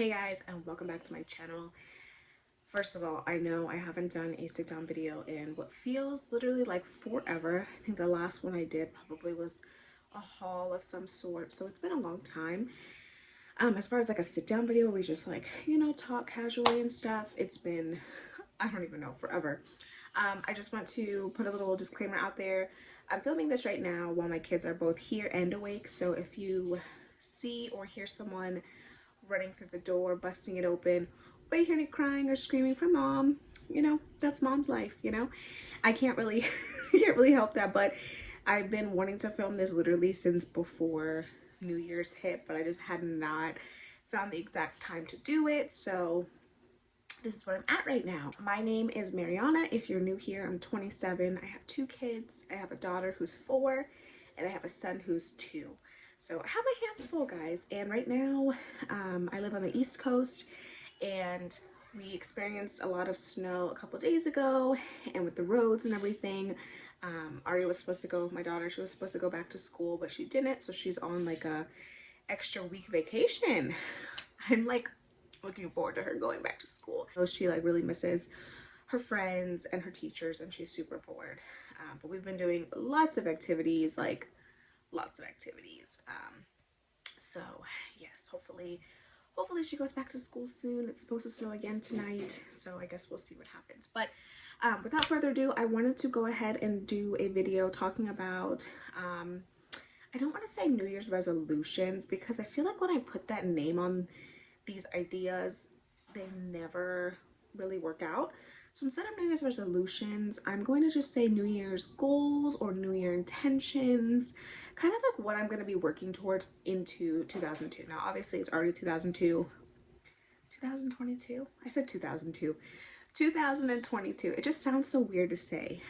Hey guys, and welcome back to my channel. First of all, I know I haven't done a sit down video in what feels literally like forever. I think the last one I did probably was a haul of some sort, so it's been a long time. As far as like a sit down video where we just like, talk casually and stuff, it's been, I don't even know, forever. I just want to put a little disclaimer out there. I'm filming this right now while my kids are both here and awake, so if you see or hear someone running through the door, busting it open, or you hear me crying or screaming for mom, that's mom's life. I can't really can't really help that, but I've been wanting to film this literally since before New Year's hit, but I just had not found the exact time to do it, so this is where I'm at right now. My name is Mariana. If you're new here, I'm 27. I have 2 kids. I have a daughter who's 4 and I have a son who's 2. So I have my hands full, guys, and right now I live on the East Coast, and we experienced a lot of snow a couple days ago, and with the roads and everything, Ari was supposed to go, my daughter, she was supposed to go back to school, but she didn't, so she's on like a extra week vacation. I'm like looking forward to her going back to school. So she like really misses her friends and her teachers, and she's super bored. But we've been doing lots of activities, so yes, hopefully she goes back to school soon. It's supposed to snow again tonight, so I guess we'll see what happens. But without further ado, I wanted to go ahead and do a video talking about I don't want to say New Year's resolutions, because I feel like when I put that name on these ideas, they never really work out. So instead of New Year's resolutions, I'm going to just say New Year's goals or New Year intentions, kind of like what I'm going to be working towards into 2002. Now, obviously, it's already 2022. I said 2002. 2022. It just sounds so weird to say.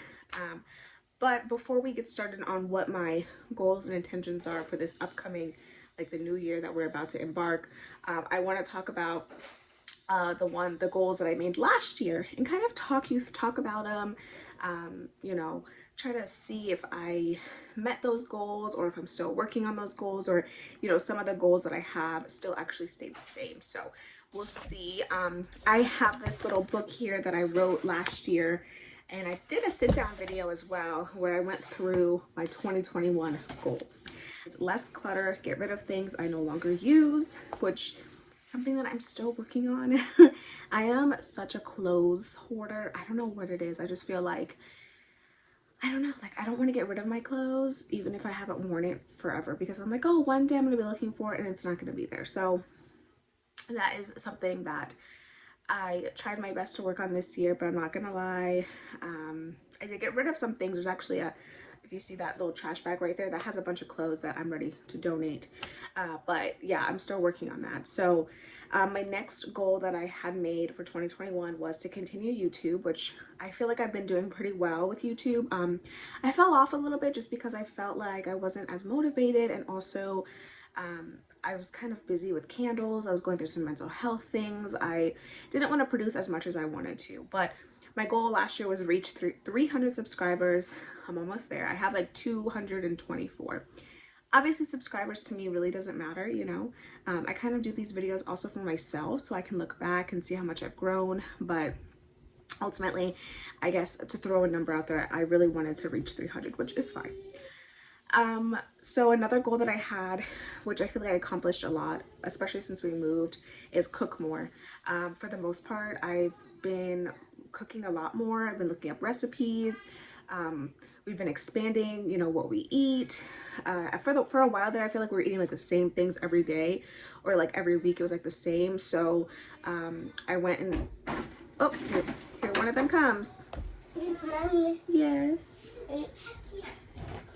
But before we get started on what my goals and intentions are for this upcoming, like the new year that we're about to embark, I want to talk about the goals that I made last year and kind of talk about them, try to see if I met those goals or if I'm still working on those goals, or some of the goals that I have still actually stay the same. So we'll see. I have this little book here that I wrote last year, and I did a sit down video as well where I went through my 2021 goals. It's less clutter, get rid of things I no longer use, which something that I'm still working on. I am such a clothes hoarder. I don't know what it is. I just feel like, I don't know, like I don't want to get rid of my clothes even if I haven't worn it forever, because I'm like, oh, one day I'm going to be looking for it and it's not going to be there. So that is something that I tried my best to work on this year, but I'm not going to lie. I did get rid of some things. There's actually if you see that little trash bag right there, that has a bunch of clothes that I'm ready to donate. But yeah, I'm still working on that. So my next goal that I had made for 2021 was to continue YouTube, which I feel like I've been doing pretty well with YouTube. I fell off a little bit just because I felt like I wasn't as motivated, and also I was kind of busy with candles. I was going through some mental health things. I didn't want to produce as much as I wanted to, but my goal last year was to reach 300 subscribers. I'm almost there. I have like 224. Obviously, subscribers to me really doesn't matter, I kind of do these videos also for myself so I can look back and see how much I've grown, but ultimately, I guess to throw a number out there, I really wanted to reach 300, which is fine. So another goal that I had, which I feel like I accomplished a lot, especially since we moved, is cook more. For the most part, I've been cooking a lot more. I've been looking up recipes. We've been expanding, what we eat. For a while there, I feel like we were eating like the same things every day, or like every week it was like the same. So I went and, oh, here one of them comes. Mommy. Yes.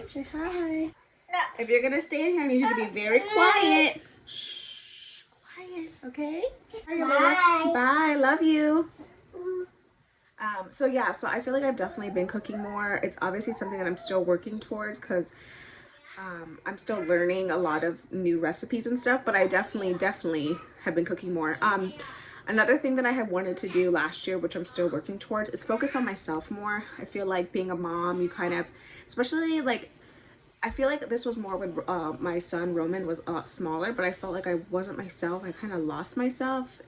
Say hi. No, if you're gonna stay in here, I need you to be very quiet. Shh, quiet, okay? Bye. Bye, love you. So yeah, so I feel like I've definitely been cooking more. It's obviously something that I'm still working towards, because I'm still learning a lot of new recipes and stuff, but I definitely have been cooking more. Another thing that I had wanted to do last year, which I'm still working towards, is focus on myself more. I feel like being a mom, you kind of, especially like I feel like this was more when my son Roman was a lot smaller, but I felt like I wasn't myself. I kind of lost myself.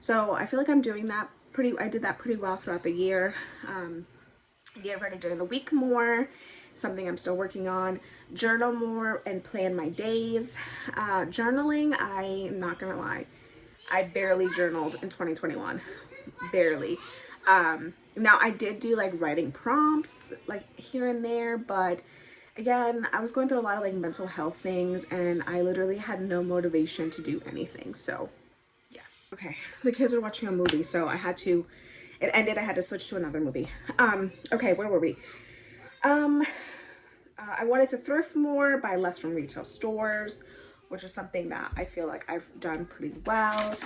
So I feel like I'm doing that I did that pretty well throughout the year. Get ready during the week more, something I'm still working on. Journal more and plan my days. Journaling, I'm not gonna lie, I barely journaled in 2021, barely. Now I did do like writing prompts like here and there, but again, I was going through a lot of like mental health things and I literally had no motivation to do anything. So yeah. Okay, the kids were watching a movie, so it ended, I had to switch to another movie. Okay, where were we? I wanted to thrift more, buy less from retail stores, which is something that I feel like I've done pretty well.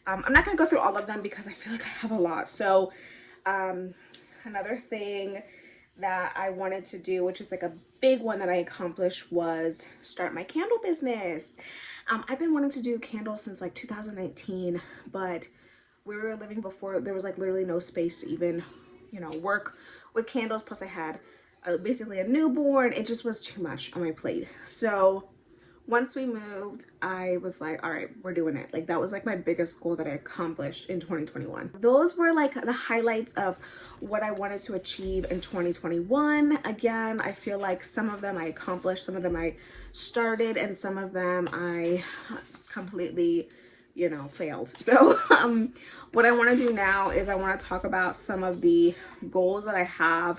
I'm not gonna go through all of them because I feel like I have a lot. So another thing that I wanted to do, which is like a big one that I accomplished, was start my candle business. I've been wanting to do candles since like 2019, but we were living before there was like literally no space to even, you know, work with candles. Plus I had basically a newborn. It just was too much on my plate. So once we moved, I was like, all right, we're doing it. Like that was like my biggest goal that I accomplished in 2021. Those were like the highlights of what I wanted to achieve in 2021. Again, I feel like some of them I accomplished, some of them I started, and some of them I completely, you know, failed. So what I want to do now is I want to talk about some of the goals that I have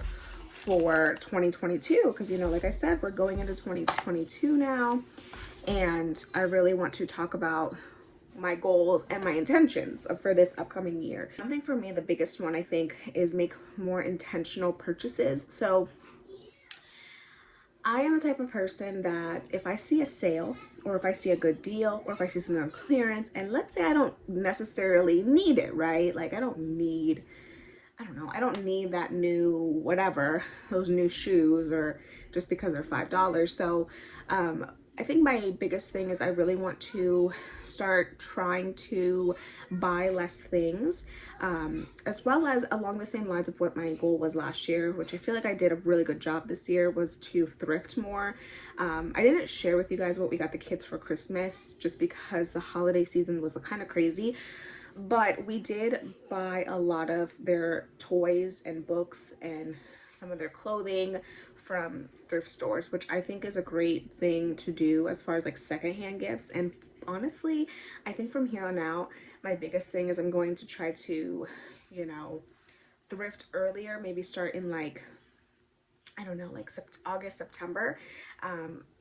for 2022, because, you know, like I said, we're going into 2022 now, and I really want to talk about my goals and my intentions for this upcoming year. Something for me, the biggest one I think, is make more intentional purchases. So I am the type of person that if I see a sale or if I see a good deal or if I see something on clearance, and let's say I don't necessarily need it, right? Like I don't need that new whatever, those new shoes, or just because they're $5. So I think my biggest thing is I really want to start trying to buy less things, as well as along the same lines of what my goal was last year, which I feel like I did a really good job this year, was to thrift more. I didn't share with you guys what we got the kids for Christmas just because the holiday season was kind of crazy. But we did buy a lot of their toys and books and some of their clothing from thrift stores, which I think is a great thing to do as far as like secondhand gifts. And honestly, I think from here on out, my biggest thing is I'm going to try to, you know, thrift earlier, maybe start in like, I don't know, like August, September.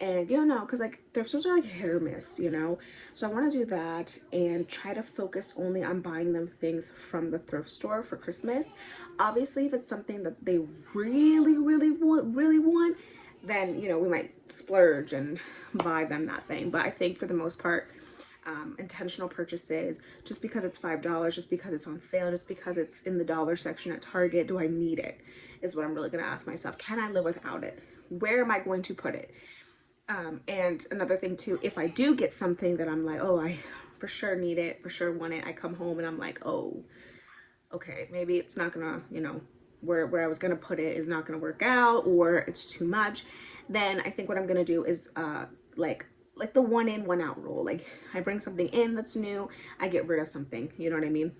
And you know, because like thrift stores are like hit or miss, you know. So I want to do that and try to focus only on buying them things from the thrift store for Christmas. Obviously, if it's something that they really want, then, you know, we might splurge and buy them that thing. But I think for the most part, intentional purchases, just because it's $5, just because it's on sale, just because it's in the dollar section at Target, do I need it, is what I'm really going to ask myself. Can I live without it? Where am I going to put it? And another thing too, if I do get something that I'm like, oh, I for sure need it, for sure want it, I come home and I'm like, oh, okay, maybe it's not gonna, you know, where I was gonna put it is not gonna work out, or it's too much, then I think what I'm gonna do is like the one in, one out rule. Like I bring something in that's new, I get rid of something, you know what I mean?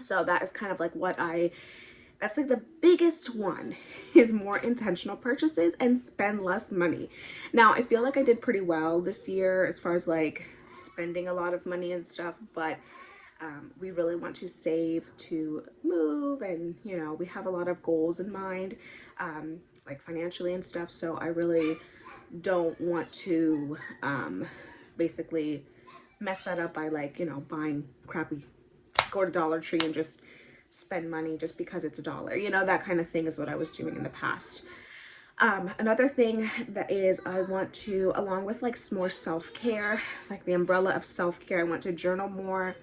So that is kind of like that's like the biggest one, is more intentional purchases and spend less money. Now I feel like I did pretty well this year as far as like spending a lot of money and stuff, but we really want to save to move, and you know, we have a lot of goals in mind, like financially and stuff. So I really don't want to basically mess that up by, like, you know, buying crappy, go to Dollar Tree and just spend money just because it's $1, you know, that kind of thing is what I was doing in the past. Another thing that is, I want to, along with like more self-care, it's like the umbrella of self-care, I want to journal more.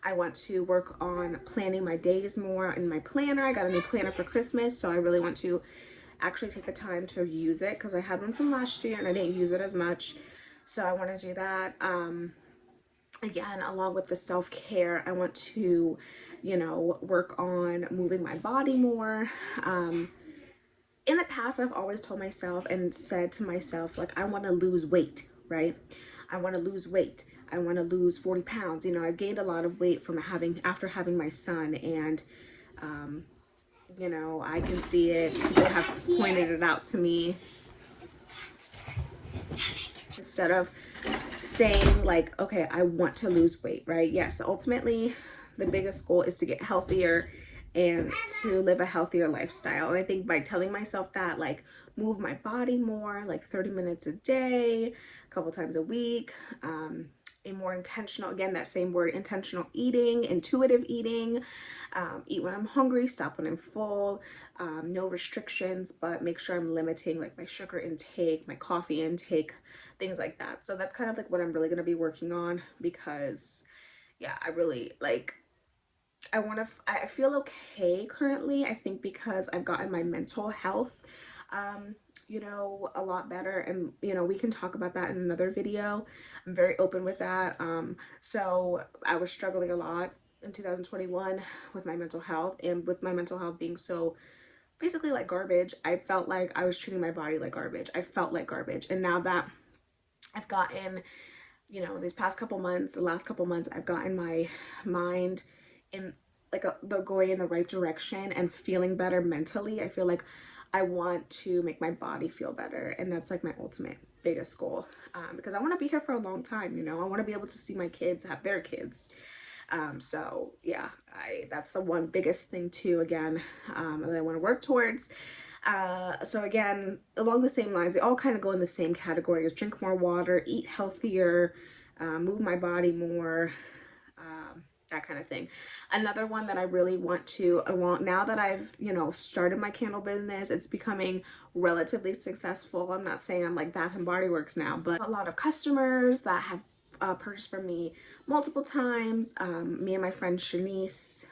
I want to work on planning my days more in my planner. I got a new planner for Christmas, so I really want to actually take the time to use it, because I had one from last year and I didn't use it as much. So I want to do that. Again, along with the self-care, I want to, you know, work on moving my body more. in the past, I've always told myself and said to myself, like, I want to lose weight, right? I want to lose weight. I want to lose 40 pounds. You know, I've gained a lot of weight from after having my son, and you know, I can see it. People have pointed it out to me. Instead of saying like, okay, I want to lose weight, right? Yes, ultimately the biggest goal is to get healthier and to live a healthier lifestyle. And I think by telling myself that, like, move my body more, like 30 minutes a day, a couple times a week, a more intentional, again, that same word, intentional eating, intuitive eating, eat when I'm hungry, stop when I'm full, no restrictions, but make sure I'm limiting like my sugar intake, my coffee intake, things like that. So that's kind of like what I'm really going to be working on, because yeah, I really like, I feel okay currently, I think, because I've gotten my mental health, you know, a lot better. And, you know, we can talk about that in another video. I'm very open with that. So I was struggling a lot in 2021 with my mental health, and with my mental health being so basically like garbage, I felt like I was treating my body like garbage. I felt like garbage. And now that I've gotten, you know, these past couple months, the last couple months, I've gotten my mind in like the going in the right direction and feeling better mentally. I feel like I want to make my body feel better, and that's like my ultimate biggest goal, because I want to be here for a long time. You know, I want to be able to see my kids have their kids. So yeah, that's the one biggest thing too, again, that I want to work towards. So again, along the same lines, they all kind of go in the same category as drink more water, eat healthier, move my body more, that kind of thing. Another one that I really want to, now that I've, you know, started my candle business, it's becoming relatively successful. I'm not saying I'm like Bath and Body Works now, but a lot of customers that have purchased from me multiple times. Me and my friend Shanice,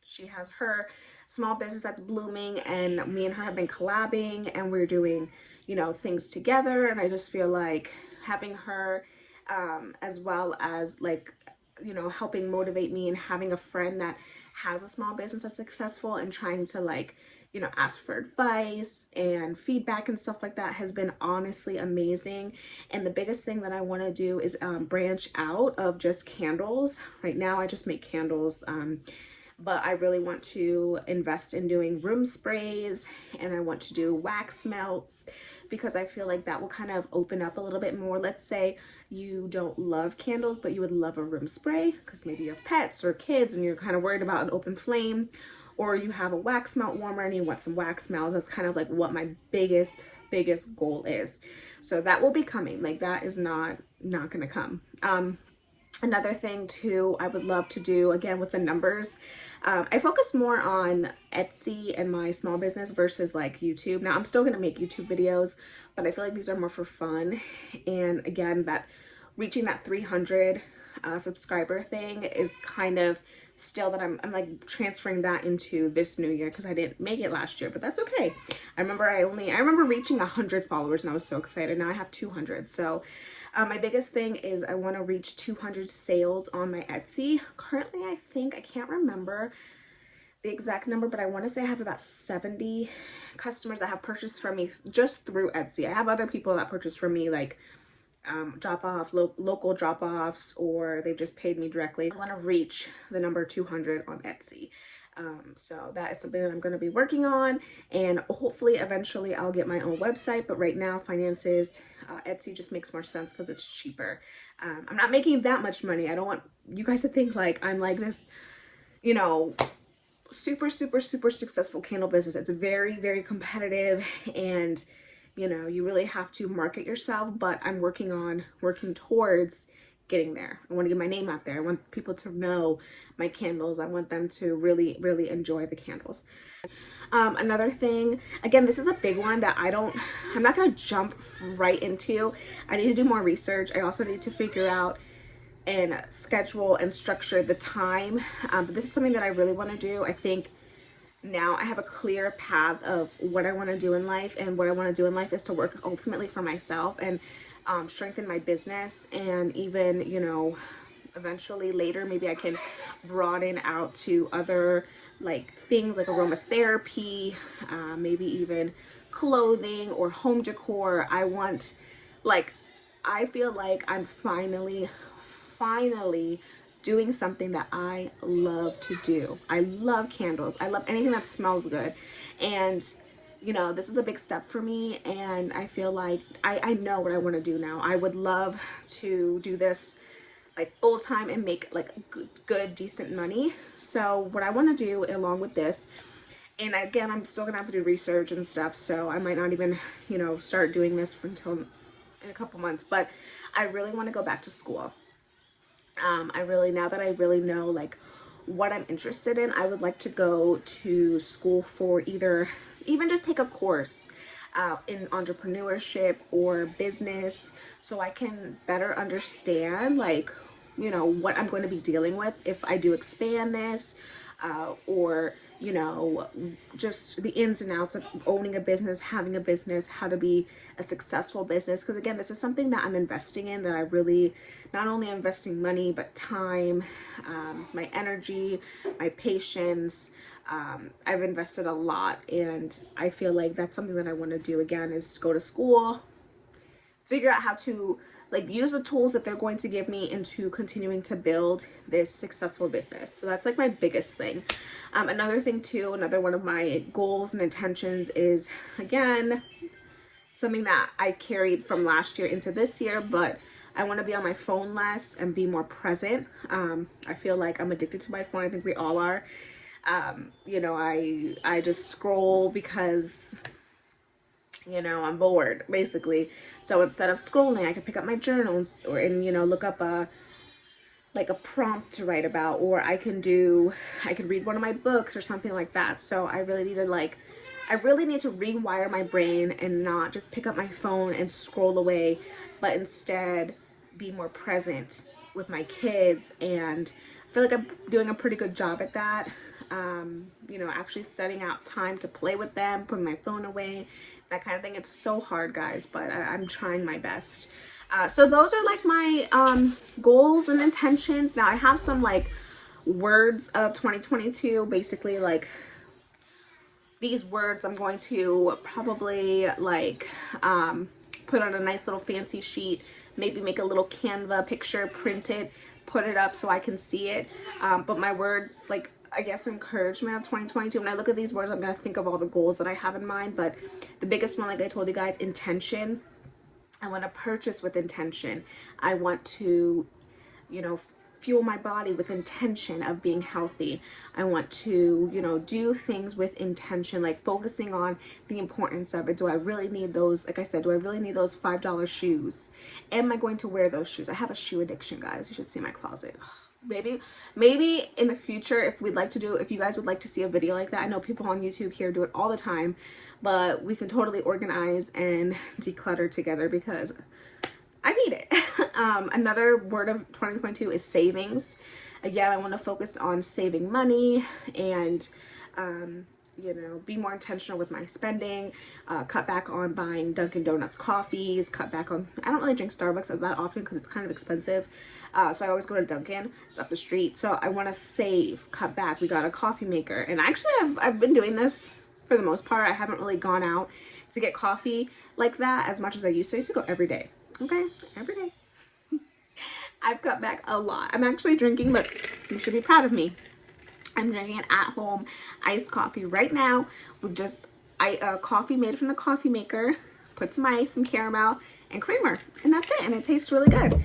she has her small business that's blooming, and me and her have been collabing, and we're doing, you know, things together. And I just feel like having her, as well as like, you know, helping motivate me, and having a friend that has a small business that's successful and trying to, like, you know, ask for advice and feedback and stuff like that has been honestly amazing. And the biggest thing that I want to do is branch out of just candles. Right now I just make candles, but I really want to invest in doing room sprays, and I want to do wax melts, because I feel like that will kind of open up a little bit more. Let's say you don't love candles, but you would love a room spray because maybe you have pets or kids and you're kind of worried about an open flame, or you have a wax melt warmer and you want some wax melts. That's kind of like what my biggest goal is. So that will be coming. Like, that is not gonna come. Another thing too I would love to do, again with the numbers, I focus more on Etsy and my small business versus like YouTube. Now I'm still going to make YouTube videos, but I feel like these are more for fun. And again, that reaching that 300 subscriber thing is kind of still that I'm like transferring that into this new year, because I didn't make it last year, but that's okay. I remember reaching 100 followers and I was so excited. Now I have 200. So my biggest thing is I want to reach 200 sales on my Etsy. Currently, I can't remember the exact number, but I want to say I have about 70 customers that have purchased from me just through Etsy. I have other people that purchase from me, like local drop-offs, or they've just paid me directly. I want to reach the number 200 on Etsy. So that is something that I'm going to be working on, and hopefully eventually I'll get my own website. But right now, finances, Etsy just makes more sense because it's cheaper. I'm not making that much money. I don't want you guys to think like I'm like this, you know, super successful candle business. It's very competitive, and you know, you really have to market yourself, but I'm working towards getting there. I want to get my name out there. I want people to know my candles. I want them to really enjoy the candles. Another thing, again, this is a big one that I'm not going to jump right into. I need to do more research. I also need to figure out and schedule and structure the time. But this is something that I really want to do. I think now I have a clear path of what I want to do in life, and what I want to do in life is to work ultimately for myself and strengthen my business, and even, you know, eventually later, maybe I can broaden out to other like things like aromatherapy, maybe even clothing or home decor. I want, like, I feel like I'm finally doing something that I love to do. I love candles. I love anything that smells good. And you know, this is a big step for me, and I feel like I know what I want to do now. I would love to do this like full time and make like good decent money. So what I want to do along with this, and again, I'm still gonna have to do research and stuff, so I might not even, you know, start doing this until in a couple months, but I really want to go back to school. I really, now that I really know like what I'm interested in, I would like to go to school for either, even just take a course in entrepreneurship or business, so I can better understand like, you know, what I'm going to be dealing with if I do expand this, or you know, just the ins and outs of owning a business, having a business, how to be a successful business. Because again, this is something that I'm investing in, that I really, not only investing money, but time, my energy, my patience. I've invested a lot, and I feel like that's something that I want to do again, is go to school, figure out how to like use the tools that they're going to give me into continuing to build this successful business. So that's like my biggest thing. Another thing too, another one of my goals and intentions is, again, something that I carried from last year into this year, but I want to be on my phone less and be more present. I feel like I'm addicted to my phone. I think we all are. You know, I just scroll because, you know, I'm bored basically. So instead of scrolling, I could pick up my journals and you know, look up a prompt to write about, or I could read one of my books or something like that. So I really need to rewire my brain and not just pick up my phone and scroll away, but instead be more present with my kids. And I feel like I'm doing a pretty good job at that. You know, actually setting out time to play with them, putting my phone away, that kind of thing. It's so hard, guys, but I'm trying my best. So those are like my goals and intentions. Now I have some like words of 2022, basically like these words I'm going to probably like put on a nice little fancy sheet, maybe make a little Canva picture, print it, put it up so I can see it. But my words, like, I guess encouragement of 2022, when I look at these words, I'm going to think of all the goals that I have in mind. But the biggest one, like I told you guys, intention. I want to purchase with intention. I want to, you know, fuel my body with intention of being healthy. I want to, you know, do things with intention, like focusing on the importance of it. Do I really need those? Like I said, do I really need those $5 shoes? Am I going to wear those shoes? I have a shoe addiction, guys. You should see my closet. Maybe in the future, if you guys would like to see a video like that, I know people on YouTube here do it all the time, but we can totally organize and declutter together because I need it. Another word of 2022 is savings. Again, I want to focus on saving money and, you know, be more intentional with my spending, cut back on buying Dunkin' Donuts coffees, cut back on, I don't really drink Starbucks that often because it's kind of expensive. So I always go to Dunkin', it's up the street. So I want to save, cut back. We got a coffee maker, and actually I've been doing this for the most part. I haven't really gone out to get coffee like that as much as I used to. I used to go every day. Okay, every day. I've cut back a lot. I'm actually drinking, look, you should be proud of me. I'm drinking an at-home iced coffee right now with just coffee made from the coffee maker, put some ice, some caramel, and creamer, and that's it, and it tastes really good.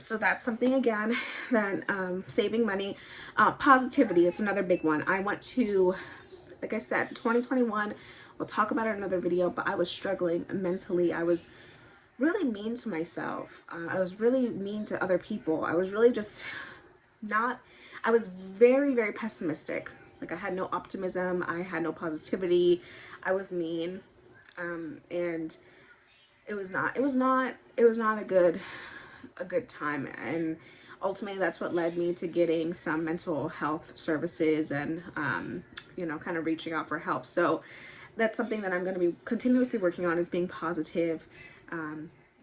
So that's something, again, that saving money. Positivity, it's another big one. I want to, like I said, 2021, we'll talk about it in another video, but I was struggling mentally. I was really mean to myself. I was really mean to other people. I was really just I was very, very pessimistic. Like, I had no optimism. I had no positivity. I was mean. And it was not a good time. And ultimately that's what led me to getting some mental health services and, you know, kind of reaching out for help. So that's something that I'm going to be continuously working on, is being positive,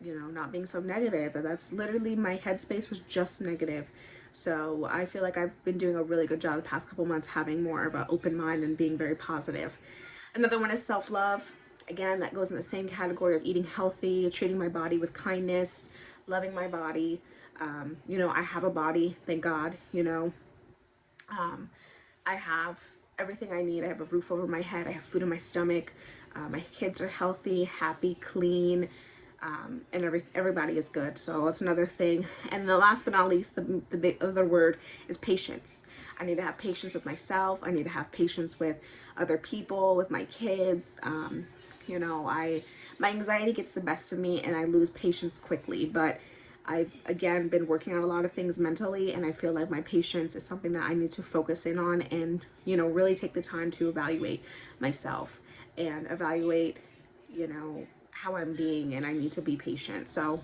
you know, not being so negative. That's literally, my headspace was just negative. So I feel like I've been doing a really good job the past couple months, having more of an open mind and being very positive. Another one is self-love. Again, that goes in the same category of eating healthy, treating my body with kindness, loving my body. You know, I have a body, thank God, you know. I have everything I need. I have a roof over my head. I have food in my stomach. My kids are healthy, happy, clean, and everybody is good. So that's another thing. And the last but not least, the big other word is patience. I need to have patience with myself. I need to have patience with other people, with my kids. You know, my anxiety gets the best of me and I lose patience quickly. But I've, again, been working on a lot of things mentally, and I feel like my patience is something that I need to focus in on and, you know, really take the time to evaluate myself and evaluate, you know, how I'm being, and I need to be patient. So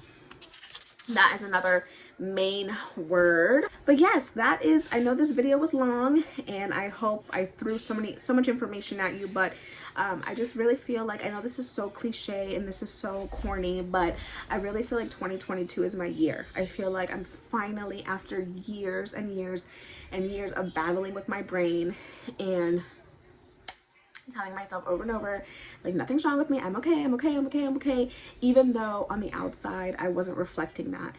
that is another main word. But yes, that is, I know this video was long and I hope I threw so much information at you, but I just really feel like, I know this is so cliche and this is so corny, but I really feel like 2022 is my year. I feel like I'm finally, after years and years and years of battling with my brain and telling myself over and over, like, nothing's wrong with me, I'm okay, I'm okay, I'm okay, I'm okay, even though on the outside I wasn't reflecting that.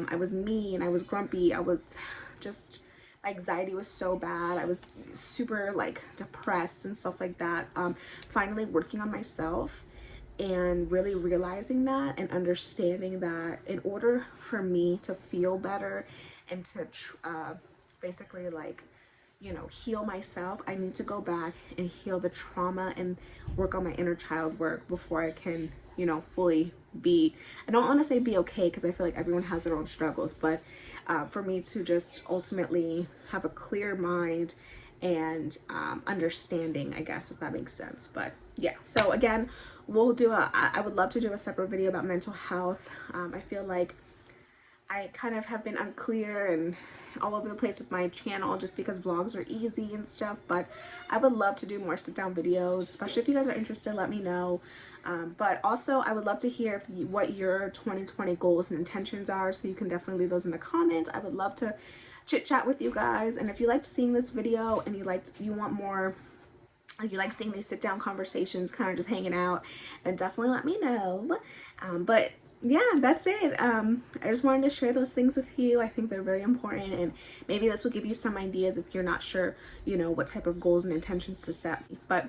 I was mean, I was grumpy, I was just, my anxiety was so bad, I was super like depressed and stuff like that. Finally working on myself and really realizing that and understanding that in order for me to feel better and to basically, like, you know, heal myself, I need to go back and heal the trauma and work on my inner child work before I can, you know, fully be, I don't want to say be okay, because I feel like everyone has their own struggles, but for me to just ultimately have a clear mind and understanding, I guess, if that makes sense. But yeah, so again, we'll do I would love to do a separate video about mental health. I feel like I kind of have been unclear and all over the place with my channel just because vlogs are easy and stuff, but I would love to do more sit down videos, especially if you guys are interested, let me know. But also I would love to hear what your 2020 goals and intentions are, so you can definitely leave those in the comments. I would love to chit chat with you guys, and if you liked seeing this video and you want more, like you like seeing these sit down conversations, kind of just hanging out, then definitely let me know. But yeah, that's it. I just wanted to share those things with you. I think they're very important, and maybe this will give you some ideas if you're not sure, you know, what type of goals and intentions to set. But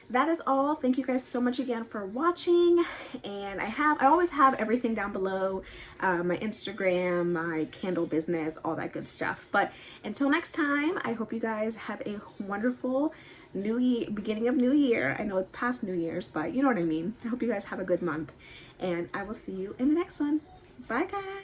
that is all. Thank you guys so much again for watching, and I always have everything down below, my Instagram, my candle business, all that good stuff. But until next time, I hope you guys have a wonderful new year, beginning of new year. I know it's past New Year's, but you know what I mean. I hope you guys have a good month, and I will see you in the next one. Bye guys.